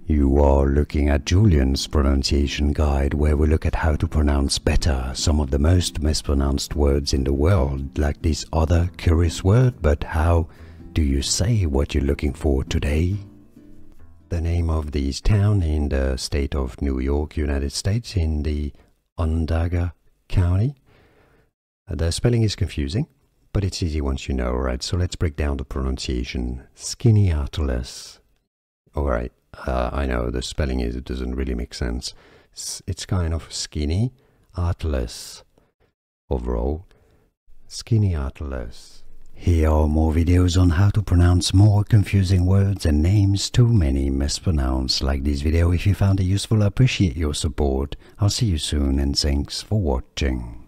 You are looking at Julian's pronunciation guide, where we look at how to pronounce better some of the most mispronounced words in the world, like this other curious word. But how do you say what you're looking for today? The name of this town in the state of New York, United States, in the Onondaga County. The spelling is confusing, but it's easy once you know, right? So let's break down the pronunciation. Skaneateles. Alright, I know the spelling it doesn't really make sense. It's kind of skinny, ateles. Overall, Skaneateles. Here are more videos on how to pronounce more confusing words and names too many mispronounced. Like this video if you found it useful. I appreciate your support. I'll see you soon and thanks for watching.